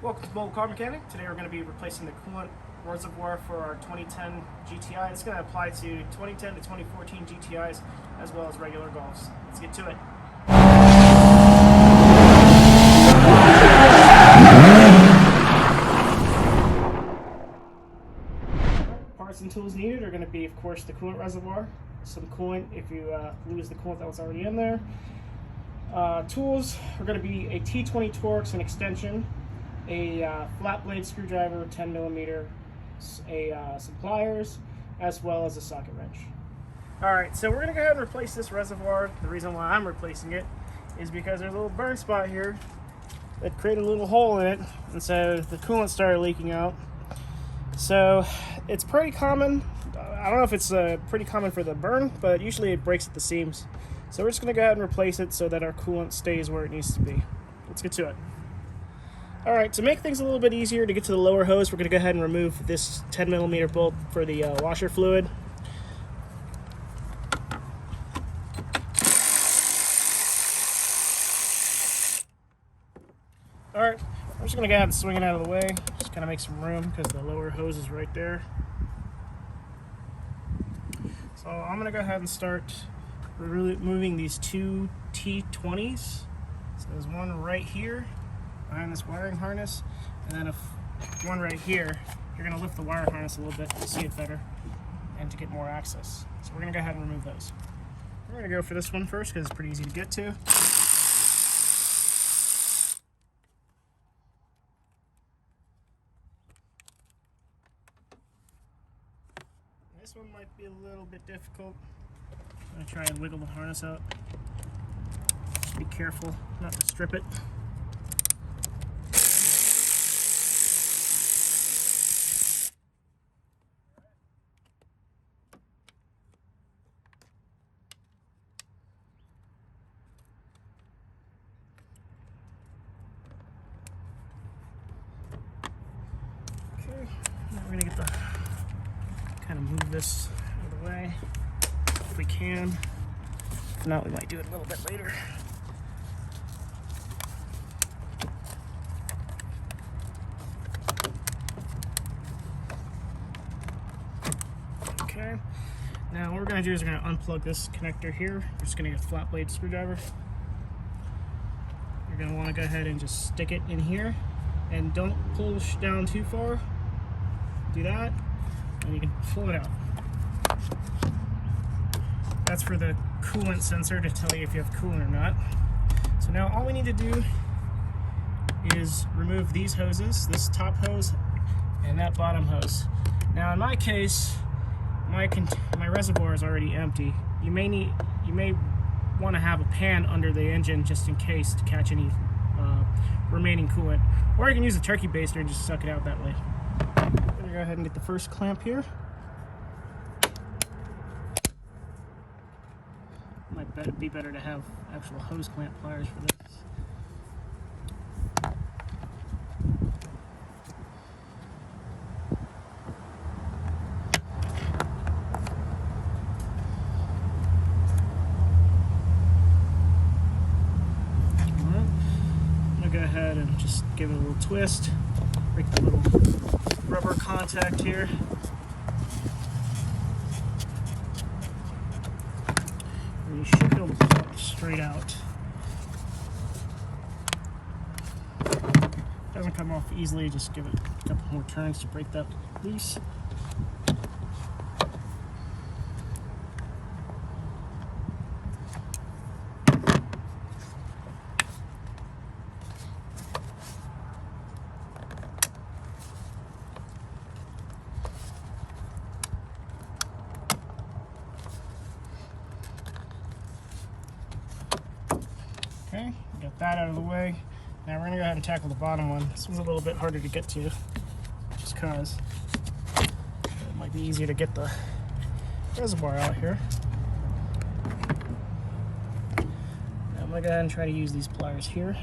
Welcome to Mobile Car Mechanic. Today we're going to be replacing the coolant reservoir for our 2010 GTI. It's going to apply to 2010 to 2014 GTIs as well as regular Golfs. Let's get to it. Parts and tools needed are going to be, of course, the coolant reservoir, some coolant if you lose the coolant that was already in there. Tools are going to be a T20 Torx, an extension, a flat blade screwdriver, 10mm, some pliers, as well as a socket wrench. Alright, so we're going to go ahead and replace this reservoir. The reason why I'm replacing it is because there's a little burn spot here that created a little hole in it, and so the coolant started leaking out. So it's pretty common. I don't know if it's pretty common for the burn, but usually it breaks at the seams. So we're just going to go ahead and replace it so that our coolant stays where it needs to be. Let's get to it. Alright, to make things a little bit easier to get to the lower hose, we're going to go ahead and remove this 10mm bolt for the washer fluid. Alright, I'm just going to go ahead and swing it out of the way. Just kind of make some room because the lower hose is right there. So I'm going to go ahead and start removing these two T20s. So there's one right here behind this wiring harness, and then one right here. You're going to lift the wire harness a little bit to see it better and to get more access. So we're going to go ahead and remove those. We're going to go for this one first because it's pretty easy to get to. This one might be a little bit difficult. I'm going to try and wiggle the harness out. Be careful not to strip it. Okay, now we're going to get the kind of move this out of the way if we can. If not, we might do it a little bit later. Okay, now what we're going to do is we're going to unplug this connector here. We're just going to get a flat blade screwdriver. You're going to want to go ahead and just stick it in here and don't push down too far. Do that and you can pull it out. That's for the coolant sensor to tell you if you have coolant or not. So now all we need to do is remove these hoses, this top hose and that bottom hose. Now in my case, my reservoir is already empty. You may want to have a pan under the engine just in case to catch any remaining coolant, or you can use a turkey baster and just suck it out that way. I'm going to go ahead and get the first clamp here. Might be better to have actual hose clamp pliers for this. Go ahead and just give it a little twist, break the little rubber contact here. And you should be able to pull it straight out. Doesn't come off easily, just give it a couple more turns to break that loose. Okay, got that out of the way. Now we're going to go ahead and tackle the bottom one. This one's a little bit harder to get to, just because it might be easier to get the reservoir out here. Now I'm going to go ahead and try to use these pliers here.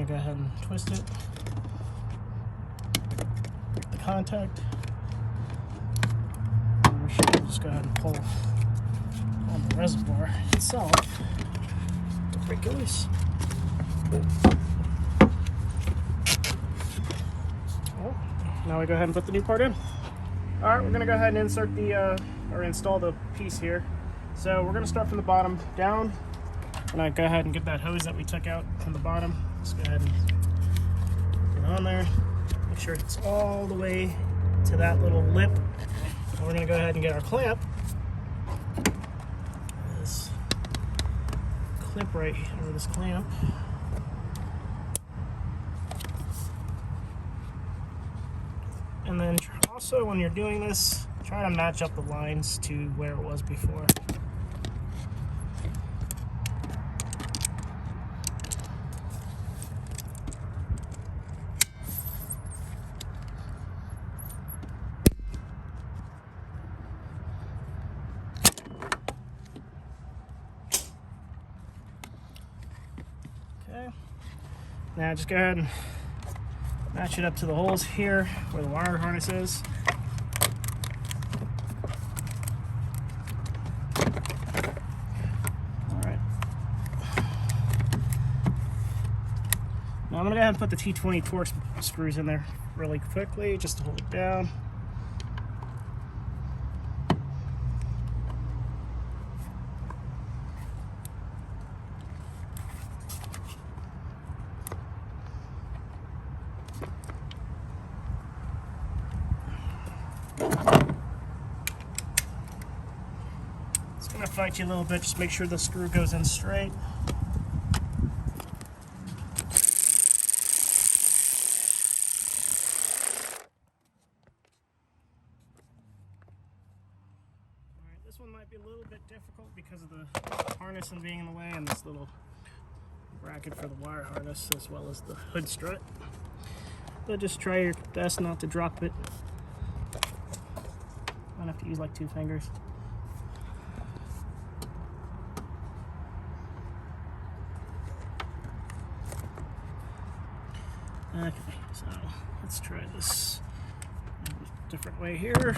going to go ahead and twist it. The contact. And we should just go ahead and pull on the reservoir itself to break it loose. Well, now we go ahead and put the new part in. Alright, we're going to go ahead and insert the, or install the piece here. So we're going to start from the bottom down. And I go ahead and get that hose that we took out from the bottom. Just go ahead and get it on there. Make sure it's all the way to that little lip. And we're going to go ahead and get our clamp. This clip right here, or this clamp. And then also when you're doing this, try to match up the lines to where it was before. Okay. Now just go ahead and match it up to the holes here where the wire harness is. Alright. Now I'm going to go ahead and put the T20 Torx screws in there really quickly just to hold it down. It's going to fight you a little bit, just make sure the screw goes in straight. Alright, this one might be a little bit difficult because of the harness and being in the way and this little bracket for the wire harness as well as the hood strut. But just try your best not to drop it. Might have to use like 2 fingers. Okay, so let's try this a different way here.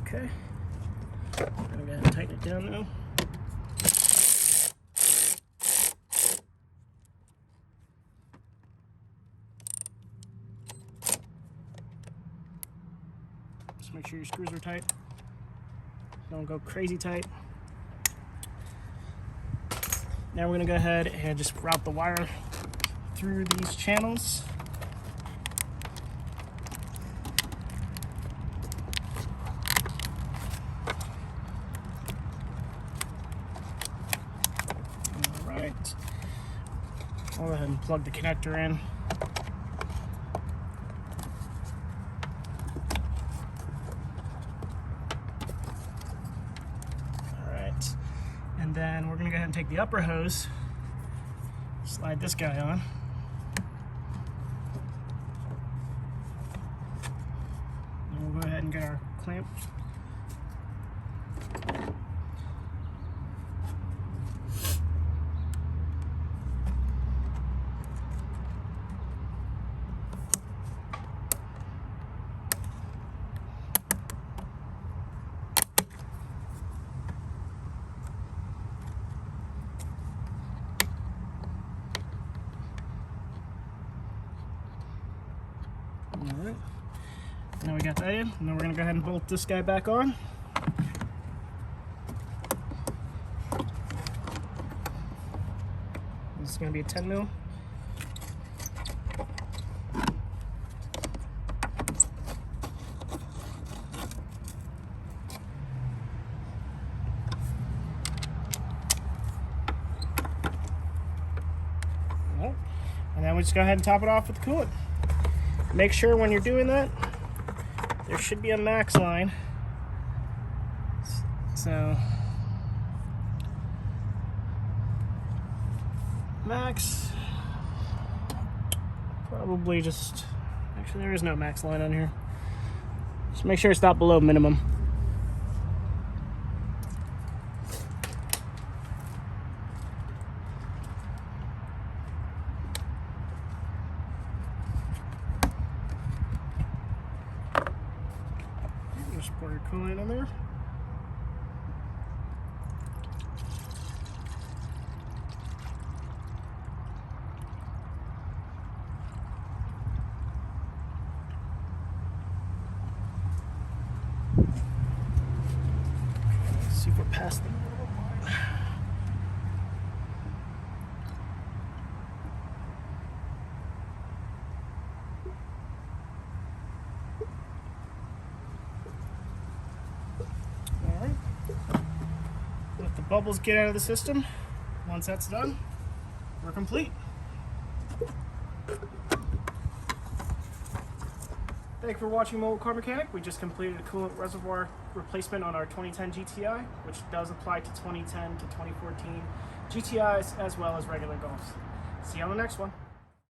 Okay, I'm going to go ahead and tighten it down now. Just make sure your screws are tight. Don't go crazy tight. Now we're going to go ahead and just route the wire through these channels. I'll go ahead and plug the connector in. Alright, and then we're going to go ahead and take the upper hose, slide this guy on. And we'll go ahead and get our clamp. Alright, now we got that in, and then we're going to go ahead and bolt this guy back on. This is going to be a 10 mil. we just go ahead and top it off with the coolant. Make sure when you're doing that, there should be a max line. So, max, probably just, actually there is no max line on here. Just make sure it's not below minimum. Just pour your coolant in there. Let's see if we're past the line. Alright. Let the bubbles get out of the system. Once that's done, we're complete. Thank you for watching Mobile Car Mechanic. We just completed a coolant reservoir replacement on our 2010 GTI, which does apply to 2010 to 2014 GTIs as well as regular Golfs. See you on the next one.